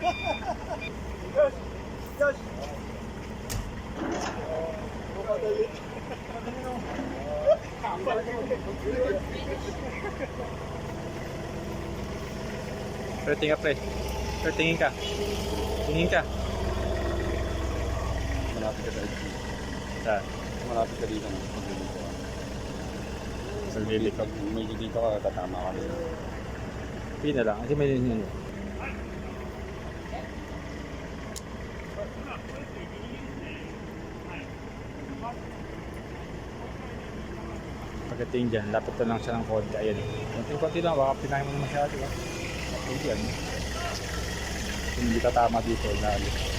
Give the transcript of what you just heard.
Josh! Josh! Madali. Madali no. Pero tingin ka, pre. Pero tingin ka. Tingin ka. Malapit ka dito. Saan? Malapit ka dito. Paglilikot. Pag medyo dito ka, tatama ka rin. Pina lang. Kasi may ano. Pagdating dyan, lapit na lang siya ng konti. Ayan. Konti lang, baka pinahin mo naman siya, di ba? Hindi yan. Kung hindi ka tama dito, lalo.